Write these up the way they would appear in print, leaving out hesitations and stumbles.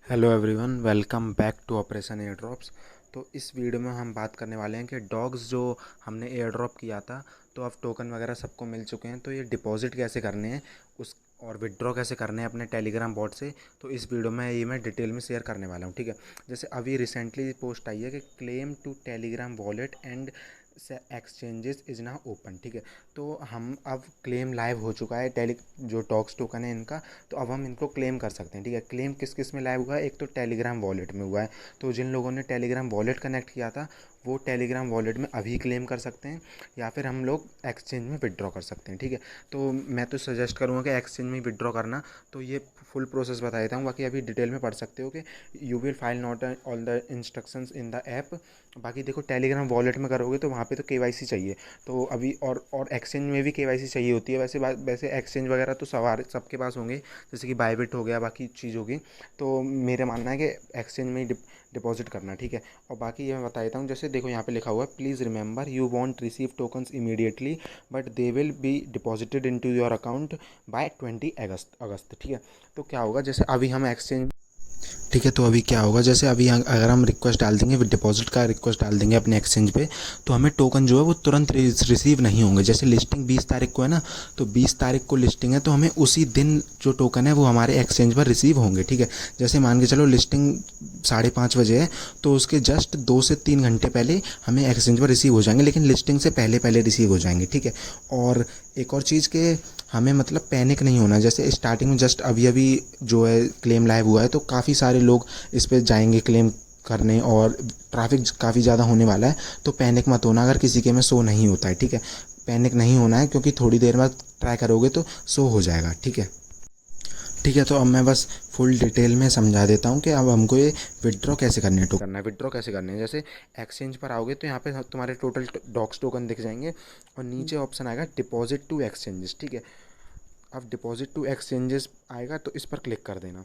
Hello everyone, welcome back to operation air drops. तो इस video में हम बात करने वाले हैं कि डॉग्स जो हमने एयर ड्रॉप किया था, तो अब टोकन वगैरह सबको मिल चुके हैं, तो ये डिपॉजिट कैसे करने हैं उस और विड्रॉ कैसे करने हैं अपने टेलीग्राम बॉट से। तो इस वीडियो में ये मैं डिटेल में शेयर करने वाला हूँ, ठीक है। जैसे अभी रिसेंटली पोस्ट आई है कि claim to Telegram wallet and से एक्सचेंजेस इज नाउ ओपन, ठीक है। तो हम अब क्लेम लाइव हो चुका है टेली जो डॉग्स टोकन है इनका, तो अब हम इनको क्लेम कर सकते हैं, ठीक है। क्लेम किस किस में लाइव हुआ है, एक तो टेलीग्राम वॉलेट में हुआ है। तो जिन लोगों ने टेलीग्राम वॉलेट कनेक्ट किया था वो टेलीग्राम वॉलेट में अभी क्लेम कर सकते हैं, या फिर हम लोग एक्सचेंज में विड्रॉ कर सकते हैं, ठीक है। तो मैं तो सजेस्ट करूँगा कि एक्सचेंज में विड्रॉ करना। तो ये फुल प्रोसेस बता देता हूँ, बाकी अभी डिटेल में पढ़ सकते हो कि you will file not all the instructions in the app. बाकी देखो, टेलीग्राम वॉलेट में करोगे तो वहाँ पे तो केवाईसी चाहिए। तो अभी और एक्सचेंज में भी केवाईसी चाहिए होती है। वैसे एक्सचेंज वगैरह तो सवार सबके पास होंगे, जैसे कि बायबिट हो गया, बाकी चीज़ होगी। तो मेरा मानना है कि एक्सचेंज में ही डिपॉजिट करना, ठीक है। और बाकी ये मैं बता देता हूँ, जैसे देखो यहाँ पे लिखा हुआ है, please remember you want receive tokens immediately but they will be deposited into your account by 20 अगस्त, ठीक है। तो क्या होगा, जैसे अभी हम एक्सचेंज, ठीक है, तो अभी क्या होगा, जैसे अभी अगर हम रिक्वेस्ट डाल देंगे, डिपॉजिट का रिक्वेस्ट डाल देंगे अपने एक्सचेंज पे, तो हमें टोकन जो है वो तुरंत रिसीव नहीं होंगे। जैसे लिस्टिंग 20 तारीख को है ना, तो 20 तारीख को लिस्टिंग है, तो हमें उसी दिन जो टोकन है वो हमारे एक्सचेंज पर रिसीव होंगे, ठीक है। जैसे मान के चलो लिस्टिंग 5:30 बजे है, तो उसके जस्ट 2 से 3 घंटे पहले हमें एक्सचेंज पर रिसीव हो जाएंगे, लेकिन लिस्टिंग से पहले पहले रिसीव हो जाएंगे, ठीक है। और एक और चीज़ के हमें मतलब पैनिक नहीं होना। जैसे स्टार्टिंग में जस्ट अभी अभी जो है क्लेम लाइव हुआ है, तो काफ़ी सारे लोग इस पर जाएंगे क्लेम करने, और ट्रैफिक काफ़ी ज़्यादा होने वाला है। तो पैनिक मत होना अगर किसी के में शो नहीं होता है, ठीक है। पैनिक नहीं होना है, क्योंकि थोड़ी देर बाद ट्राई करोगे तो शो हो जाएगा, ठीक है। ठीक है, तो अब मैं बस फुल डिटेल में समझा देता हूँ कि अब हमको ये विड्रॉ कैसे करना है, विड्रॉ कैसे करने हैं। जैसे एक्सचेंज पर आओगे तो यहाँ पे तुम्हारे टोटल डॉक्स टोकन दिख जाएंगे, और नीचे ऑप्शन आएगा डिपॉजिट टू एक्सचेंजेस, ठीक है। अब डिपॉजिट टू एक्सचेंजेस आएगा तो इस पर क्लिक कर देना।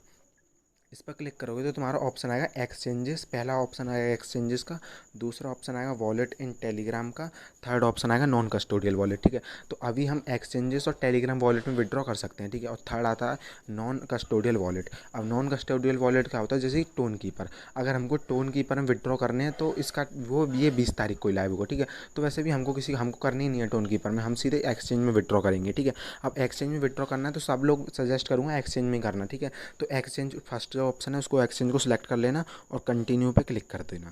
इस पर क्लिक करोगे तो तुम्हारा ऑप्शन आएगा एक्सचेंजेस, पहला ऑप्शन आएगा एक्सचेंजेस का, दूसरा ऑप्शन आएगा वॉलेट इन टेलीग्राम का, थर्ड ऑप्शन आएगा नॉन कस्टोडियल वॉलेट, ठीक है। तो अभी हम एक्सचेंजेस और टेलीग्राम वॉलेट में विड्रॉ कर सकते हैं, ठीक है। और थर्ड आता है नॉन कस्टोडियल वॉलेट। अब नॉन कस्टोडियल वॉलेट क्या होता है, जैसे टोन कीपर, अगर हमको टोन कीपर में विड्रॉ करने हैं तो इसका वो ये 20 तारीख को ही लाइव होगा, ठीक है। तो वैसे भी हमको करनी ही नहीं है टोन कीपर में, हम सीधे एक्सचेंज में विड्रॉ करेंगे, ठीक है। अब एक्सचेंज में विड्रॉ करना है तो सब लोग सजेस्ट करूँगा एक्सचेंज में करना, ठीक है। तो एक्सचेंज फर्स्ट जो ऑप्शन है उसको एक्सचेंज को सिलेक्ट कर लेना और कंटिन्यू पे क्लिक कर देना,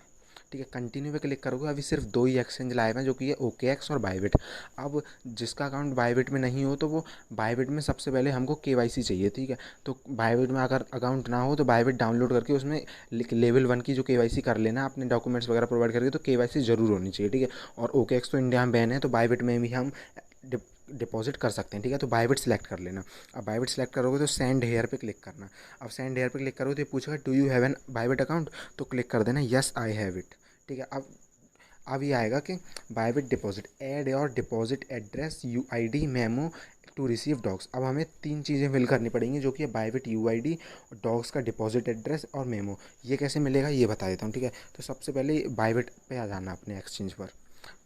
ठीक है। कंटिन्यू पे क्लिक करोगे, अभी सिर्फ दो ही एक्सचेंज लाइव हैं, जो कि ये OKX और बायबिट। अब जिसका अकाउंट बायबिट में नहीं हो तो वो बायबिट में सबसे पहले हमको केवाईसी चाहिए, ठीक है। तो बायबिट में अगर अकाउंट ना हो तो बायबिट डाउनलोड करके उसमें लेवल 1 की जो केवाईसी कर लेना, अपने डॉक्यूमेंट्स वगैरह प्रोवाइड करके, तो केवाईसी जरूर होनी चाहिए, ठीक है। और OKX तो इंडिया में बैन है, तो बायबिट में भी हम डिपॉजिट कर सकते हैं, ठीक है। तो बायबिट सेलेक्ट कर लेना। अब बायबिट सेलेक्ट करोगे तो सेंड हेयर पे क्लिक करना। अब सेंड हेयर पे क्लिक करोगे तो ये पूछेगा do you have an Bybit account, तो क्लिक कर देना यस आई हैव इट, ठीक है। अब ये आएगा कि Bybit deposit add your deposit address UID memo to receive DOGS. अब हमें तीन चीज़ें फिल करनी पड़ेंगी, जो कि है बायबिट UID, डॉग्स का डिपॉजिट एड्रेस और मेमो। ये कैसे मिलेगा ये बता देता हूँ, ठीक है। तो सबसे पहले बायबिट पे आ जाना अपने एक्सचेंज पर।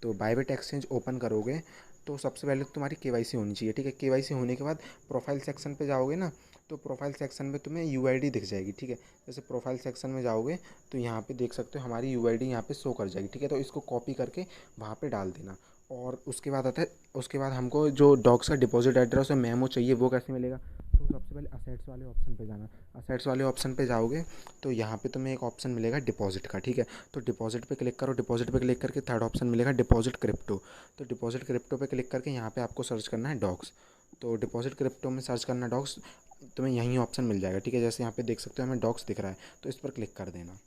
तो बायबिट एक्सचेंज ओपन करोगे तो सबसे पहले तो तुम्हारी केवाईसी होनी चाहिए, ठीक है। केवाईसी होने के बाद प्रोफाइल सेक्शन पे जाओगे ना, तो प्रोफाइल सेक्शन में तुम्हें UID दिख जाएगी, ठीक है। जैसे प्रोफाइल सेक्शन में जाओगे तो यहाँ पे देख सकते हो हमारी UID यहाँ पे शो कर जाएगी, ठीक है। तो इसको कॉपी करके वहाँ पे डाल देना। और उसके बाद आता है, उसके बाद हमको जो डॉग्स का डिपॉजिट एड्रेस और मेमो चाहिए वो कैसे मिलेगा, तो सबसे पहले असेट्स वाले ऑप्शन पे जाना। असेट्स वाले ऑप्शन पे जाओगे तो यहाँ पे तुम्हें एक ऑप्शन मिलेगा डिपॉजिट का, ठीक है। तो डिपॉजिट पे क्लिक करो, डिपॉजिट पे क्लिक करके थर्ड ऑप्शन मिलेगा डिपॉजिट क्रिप्टो। तो डिपॉजिट क्रिप्टो पे क्लिक करके यहाँ पे आपको सर्च करना है डॉग्स। तो डिपॉजिट क्रिप्टो में सर्च करना डॉग्स, तुम्हें यहीं ऑप्शन मिल जाएगा, ठीक है। जैसे यहाँ पे देख सकते हो हमें डॉग्स दिख रहा है, तो इस पर क्लिक कर देना।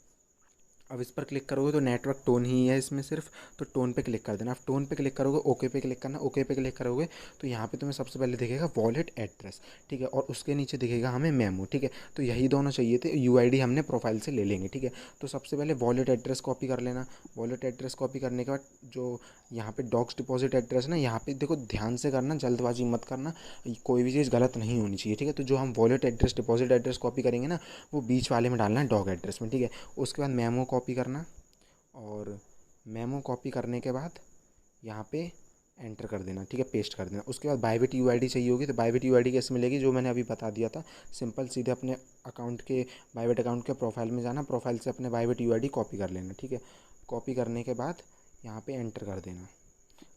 अब इस पर क्लिक करोगे तो नेटवर्क टोन ही है इसमें सिर्फ, तो टोन पे क्लिक कर देना। अब टोन पे क्लिक करोगे, ओके पे क्लिक करना। ओके पे क्लिक करोगे तो यहाँ पे तुम्हें सबसे पहले दिखेगा वॉलेट एड्रेस, ठीक है। और उसके नीचे दिखेगा हमें मेमो, ठीक है। तो यही दोनों चाहिए थे, UID हमने प्रोफाइल से ले लेंगे, ठीक है। तो सबसे पहले वॉलेट एड्रेस कॉपी कर लेना। वॉलेट एड्रेस कॉपी करने के बाद जो यहाँ पे डॉग्स डिपॉजिट एड्रेस ना, यहाँ पे देखो ध्यान से करना, जल्दबाजी मत करना, कोई भी चीज़ गलत नहीं होनी चाहिए, ठीक है। तो जो हम wallet address deposit address copy करेंगे ना, वो बीच वाले में डालना है डॉग एड्रेस में, ठीक है। उसके बाद मेमो कॉपी करना, और मेमो कॉपी करने के बाद यहाँ पे एंटर कर देना, ठीक है, पेस्ट कर देना। उसके बाद बायबिट यूआईडी चाहिए होगी, तो बायबिट यूआईडी कैसे मिलेगी, जो मैंने अभी बता दिया था। सिंपल सीधे अपने अकाउंट के, बायबिट अकाउंट के प्रोफाइल में जाना, प्रोफाइल से अपने बायबिट यूआईडी कॉपी कर लेना, ठीक है। कॉपी करने के बाद यहाँ पे एंटर कर देना।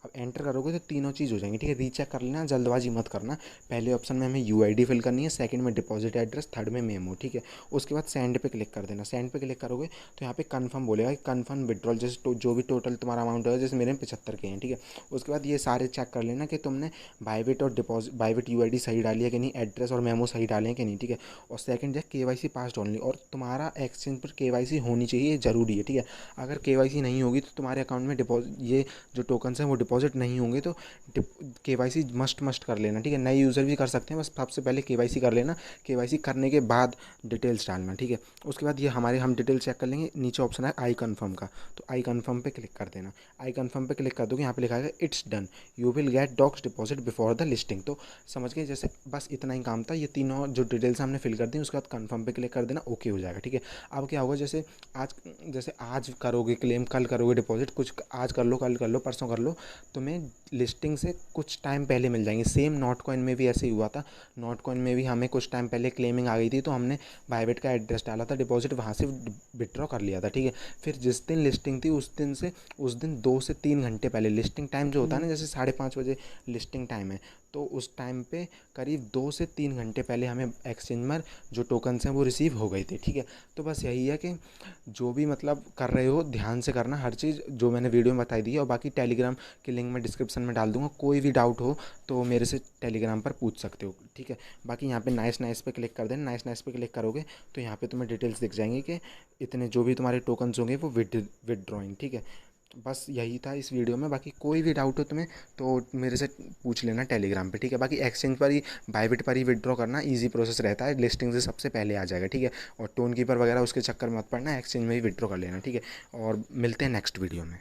अब एंटर करोगे तो तीनों चीज़ हो जाएंगी, ठीक है। रीचेक कर लेना, जल्दबाजी मत करना। पहले ऑप्शन में हमें यूआईडी फिल करनी है, सेकंड में डिपॉजिट एड्रेस, थर्ड में मेमो, ठीक है। उसके बाद सेंड पे क्लिक कर देना। सेंड पे क्लिक करोगे तो यहाँ पे कन्फर्म बोलेगा कि कन्फर्म विड्रॉल, जैसे जो भी टोटल तुम्हारा अमाउंट होगा, जैसे मेरे में 75 के हैं, ठीक है। उसके बाद ये सारे चेक कर लेना कि तुमने बायबिट और डिपॉजिट, बायबिट यूआईडी सही डाली है कि नहीं, एड्रेस और मेमो सही डाले हैं कि नहीं, ठीक है। और सेकंड है केवाईसी पास्ड ओनली, और तुम्हारा एक्सचेंज पर केवाईसी होनी चाहिए, ये ज़रूरी है, ठीक है। अगर केवाईसी नहीं होगी तो तुम्हारे अकाउंट में डिपॉजिट, ये जो टोकन्स हैं वो डिपॉजिट नहीं होंगे। तो केवाईसी मस्ट कर लेना, ठीक है। नए यूज़र भी कर सकते हैं, बस सबसे पहले केवाईसी कर लेना। केवाईसी करने के बाद डिटेल्स डालना, ठीक है। उसके बाद ये हमारे, हम डिटेल्स चेक कर लेंगे। नीचे ऑप्शन है आई कन्फर्म का, तो आई कन्फर्म पे क्लिक कर देना। आई कन्फर्म पे क्लिक कर दोगे, यहाँ पे लिखा है it's done, you will get DOGS deposit before the listing. तो समझ गए, जैसे बस इतना ही काम था। ये तीनों जो डिटेल्स हमने फिल कर दी, उसके बाद कन्फर्म पे क्लिक कर देना, ओके हो जाएगा, ठीक है। अब क्या होगा, जैसे आज करोगे क्लेम, कल करोगे डिपॉजिट, कुछ आज कर लो, कल कर लो, परसों कर लो, तुम्हें लिस्टिंग से कुछ टाइम पहले मिल जाएंगे। सेम नॉट कॉइन में भी ऐसे ही हुआ था। नॉट कॉइन में भी हमें कुछ टाइम पहले क्लेमिंग आ गई थी, तो हमने बायबिट का एड्रेस डाला था, डिपॉजिट वहाँ से विड्रॉ कर लिया था, ठीक है। फिर जिस दिन लिस्टिंग थी उस दिन 2 से 3 घंटे पहले, लिस्टिंग टाइम जो होता है ना, जैसे 5:30 बजे लिस्टिंग टाइम है, तो उस टाइम पे करीब 2 से 3 घंटे पहले हमें एक्सचेंज में जो टोकन्स हैं वो रिसीव हो गए थे, ठीक है। तो बस यही है कि जो भी मतलब कर रहे हो ध्यान से करना, हर चीज़ जो मैंने वीडियो में बताई दी है। और बाकी टेलीग्राम की लिंक मैं डिस्क्रिप्शन में डाल दूंगा, कोई भी डाउट हो तो मेरे से टेलीग्राम पर पूछ सकते हो, ठीक है। बाकी यहाँ पे नाइस पे क्लिक कर देना। नाइस पे क्लिक करोगे तो यहाँ पे तुम्हें डिटेल्स दिख जाएंगी कि इतने जो भी तुम्हारे टोकन्स होंगे वो विदड्रॉइंग, ठीक है। बस यही था इस वीडियो में। बाकी कोई भी डाउट हो तुम्हें तो मेरे से पूछ लेना टेलीग्राम पे, ठीक है। बाकी एक्सचेंज पर ही, बायबिट पर ही विड्रॉ करना ईजी प्रोसेस रहता है, लिस्टिंग से सबसे पहले आ जाएगा, ठीक है। और टोन कीपर वगैरह उसके चक्कर में मत पड़ना, एक्सचेंज में ही विड्रॉ कर लेना, ठीक है। और मिलते हैं नेक्स्ट वीडियो में।